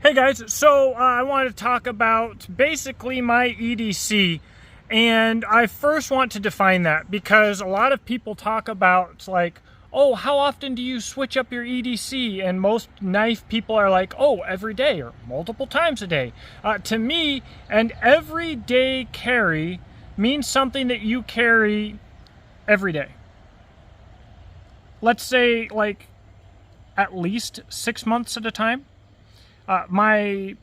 Hey guys, so I want to talk about basically my EDC, and I first want to define that because a lot of people talk about like, oh, how often do you switch up your EDC? And most knife people are like, oh, every day or multiple times a day. To me, an everyday carry means something that you carry every day. Let's say like at least 6 months at a time. My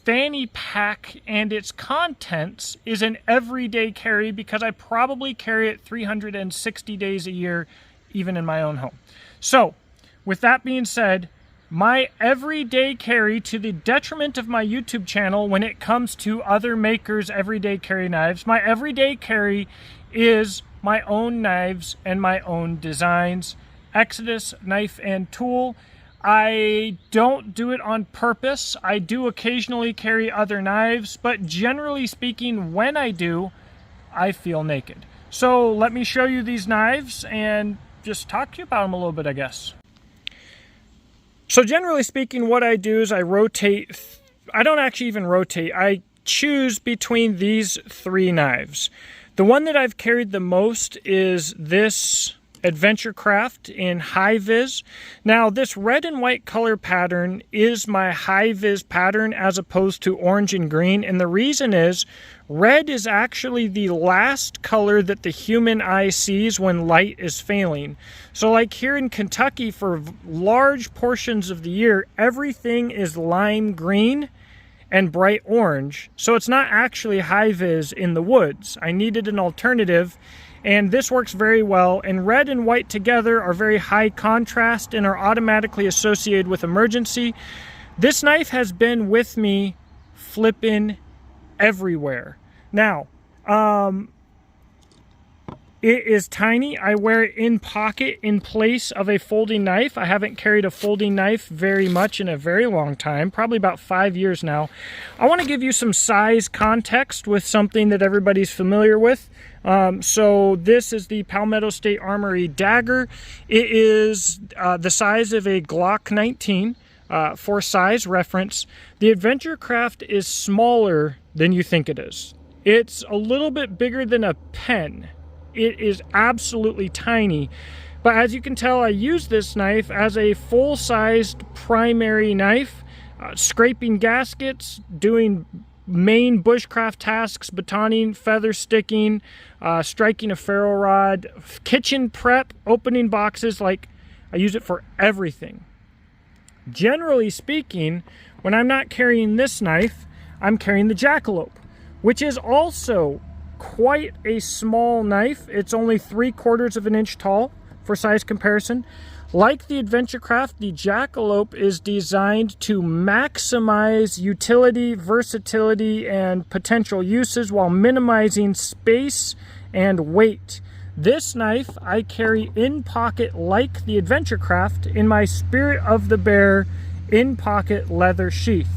fanny pack and its contents is an everyday carry because I probably carry it 360 days a year, even in my own home. So, with that being said, my everyday carry, to the detriment of my YouTube channel when it comes to other makers' everyday carry knives, my everyday carry is my own knives and my own designs. Exodus Knife and Tool. I don't do it on purpose. I do occasionally carry other knives, but generally speaking, when I do, I feel naked. So let me show you these knives and just talk to you about them a little bit, I guess. So generally speaking, what I do is I rotate. I don't actually even rotate. I choose between these three knives. The one that I've carried the most is this Adventurecraft in high vis. Now this red and white color pattern is my high vis pattern as opposed to orange and green, and the reason is red is actually the last color that the human eye sees when light is failing. So like here in Kentucky, for large portions of the year, everything is lime green and bright orange, so it's not actually high vis in the woods. I needed an alternative, and this works very well, and red and white together are very high contrast and are automatically associated with emergency. This knife has been with me flipping everywhere. Now, it is tiny. I wear it in pocket in place of a folding knife. I haven't carried a folding knife very much in a very long time, probably about 5 years now. I want to give you some size context with something that everybody's familiar with. So this is the Palmetto State Armory Dagger. It is the size of a Glock 19 for size reference. The Adventurecraft is smaller than you think it is. It's a little bit bigger than a pen. It is absolutely tiny, but as you can tell, I use this knife as a full-sized primary knife, scraping gaskets, doing main bushcraft tasks, batoning, feather sticking, striking a ferro rod, kitchen prep, opening boxes. Like, I use it for everything. Generally speaking, when I'm not carrying this knife, I'm carrying the Jackalope, which is also quite a small knife. It's only 3/4 of an inch tall for size comparison. Like the Adventurecraft, the Jackalope is designed to maximize utility, versatility, and potential uses while minimizing space and weight. This knife I carry in pocket like the Adventurecraft in my Spirit of the Bear in pocket leather sheath.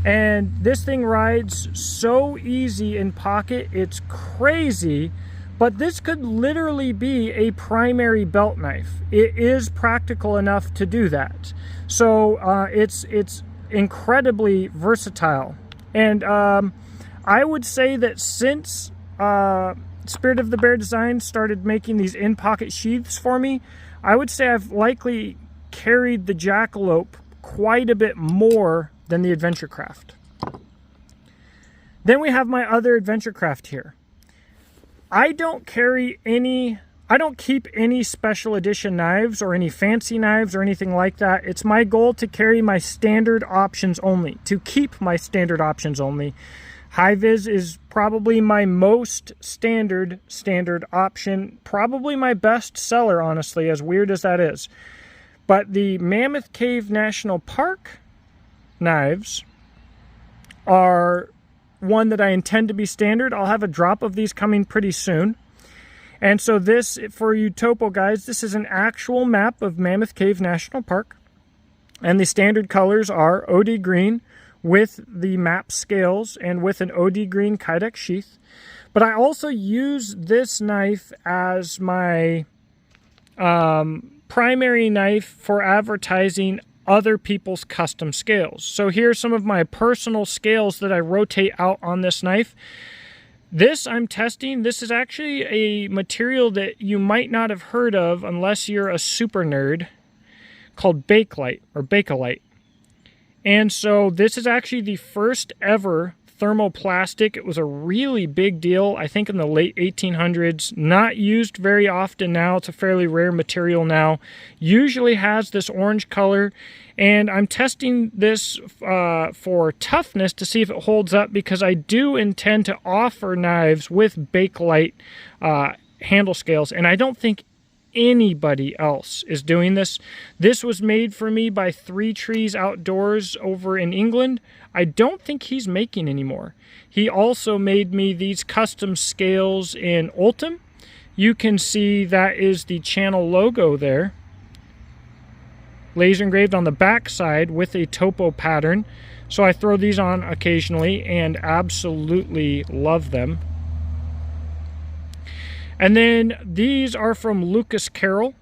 And this thing rides so easy in pocket, it's crazy. But this could literally be a primary belt knife. It is practical enough to do that. So it's incredibly versatile. And I would say that since Spirit of the Bear Designs started making these in-pocket sheaths for me, I would say I've likely carried the Jackalope quite a bit more than the Adventurecraft. Then we have my other Adventurecraft here. I don't keep any special edition knives or any fancy knives or anything like that. It's my goal to carry my standard options only, to keep my standard options only. High vis is probably my most standard option, probably my best seller, honestly, as weird as that is. But the Mammoth Cave National Park knives are one that I intend to be standard. I'll have a drop of these coming pretty soon. And so this, for you topo guys, this is an actual map of Mammoth Cave National Park. And the standard colors are OD green with the map scales and with an OD green Kydex sheath. But I also use this knife as my primary knife for advertising other people's custom scales. So here's some of my personal scales that I rotate out on this knife. This I'm testing. This is actually a material that you might not have heard of unless you're a super nerd, called Bakelite or Bakelite. And so this is actually the first ever thermoplastic. It was a really big deal, I think in the late 1800s. Not used very often now. It's a fairly rare material now. Usually has this orange color. And I'm testing this for toughness to see if it holds up, because I do intend to offer knives with Bakelite handle scales. And I don't think anybody else is doing this. This was made for me by Three Trees Outdoors over in England. I don't think he's making anymore. He also made me these custom scales in Ultem. You can see that is the channel logo there, laser engraved on the back side with a topo pattern. So I throw these on occasionally and absolutely love them. And then these are from Lucas Carroll.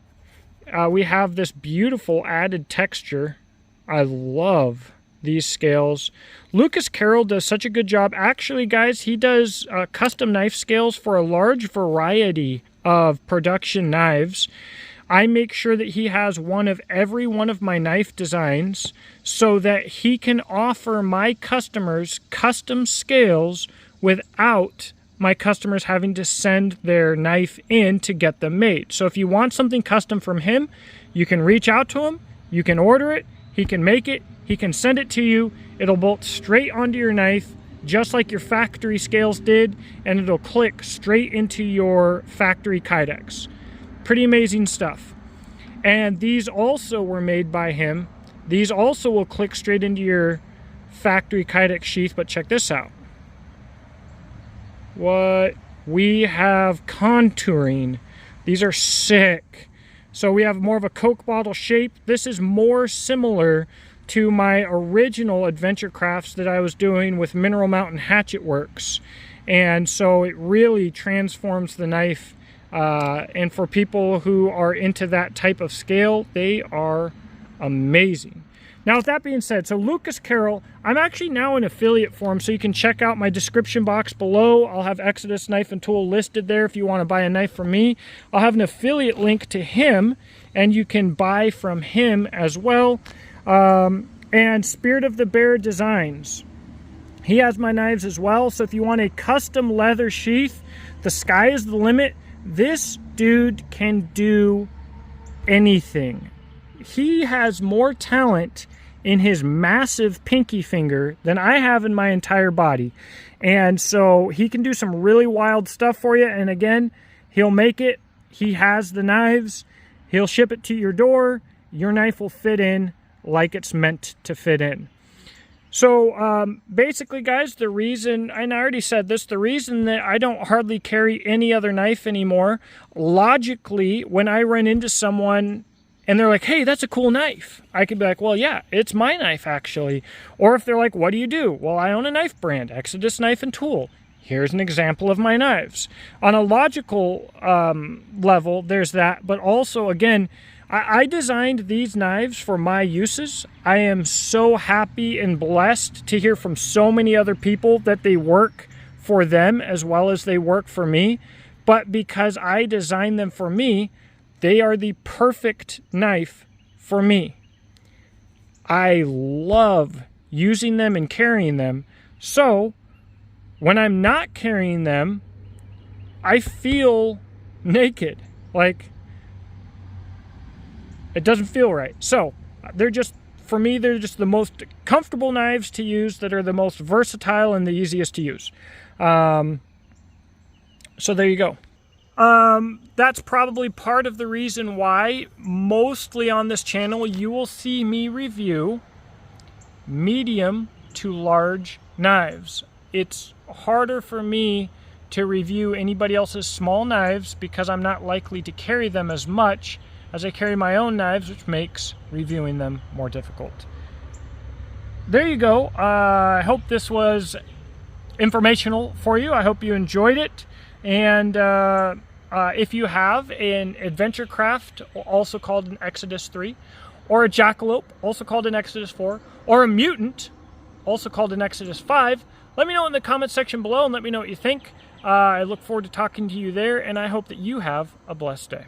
We have this beautiful added texture. I love these scales. Lucas Carroll does such a good job. Actually, guys, he does custom knife scales for a large variety of production knives. I make sure that he has one of every one of my knife designs so that he can offer my customers custom scales without my customers having to send their knife in to get them made. So if you want something custom from him, you can reach out to him, you can order it, he can make it, he can send it to you, it'll bolt straight onto your knife, just like your factory scales did, and it'll click straight into your factory Kydex. Pretty amazing stuff. And these also were made by him. These also will click straight into your factory Kydex sheath, but check this out. What we have contouring. These are sick. So we have more of a Coke bottle shape. This is more similar to my original adventure crafts that I was doing with Mineral Mountain Hatchet Works. And so it really transforms the knife. And for people who are into that type of scale, they are amazing. Now, with that being said, so Lucas Carroll, I'm actually now an affiliate for him, so you can check out my description box below. I'll have Exodus Knife and Tool listed there if you want to buy a knife from me. I'll have an affiliate link to him, and you can buy from him as well. And Spirit of the Bear Designs. He has my knives as well, so if you want a custom leather sheath, the sky is the limit. This dude can do anything. He has more talent in his massive pinky finger than I have in my entire body. And so he can do some really wild stuff for you. And again, he'll make it. He has the knives. He'll ship it to your door. Your knife will fit in like it's meant to fit in. So basically, guys, the reason, and I already said this, the reason that I don't hardly carry any other knife anymore, logically, when I run into someone and they're like, hey, that's a cool knife, I could be like, well, yeah, it's my knife, actually. Or if they're like, what do you do? Well, I own a knife brand, Exodus Knife and Tool. Here's an example of my knives. On a logical level, there's that. But also, again, I designed these knives for my uses. I am so happy and blessed to hear from so many other people that they work for them as well as they work for me. But because I designed them for me, they are the perfect knife for me. I love using them and carrying them. So when I'm not carrying them, I feel naked. Like, it doesn't feel right. So they're just, for me, they're just the most comfortable knives to use that are the most versatile and the easiest to use. So there you go. That's probably part of the reason why mostly on this channel you will see me review medium to large knives. It's harder for me to review anybody else's small knives because I'm not likely to carry them as much as I carry my own knives, which makes reviewing them more difficult. There you go. I hope this was informational for you. I hope you enjoyed it. And if you have an adventure craft, also called an Exodus 3, or a jackalope, also called in Exodus 4, or a mutant, also called in Exodus 5, let me know in the comment section below and let me know what you think. I look forward to talking to you there, and I hope that you have a blessed day.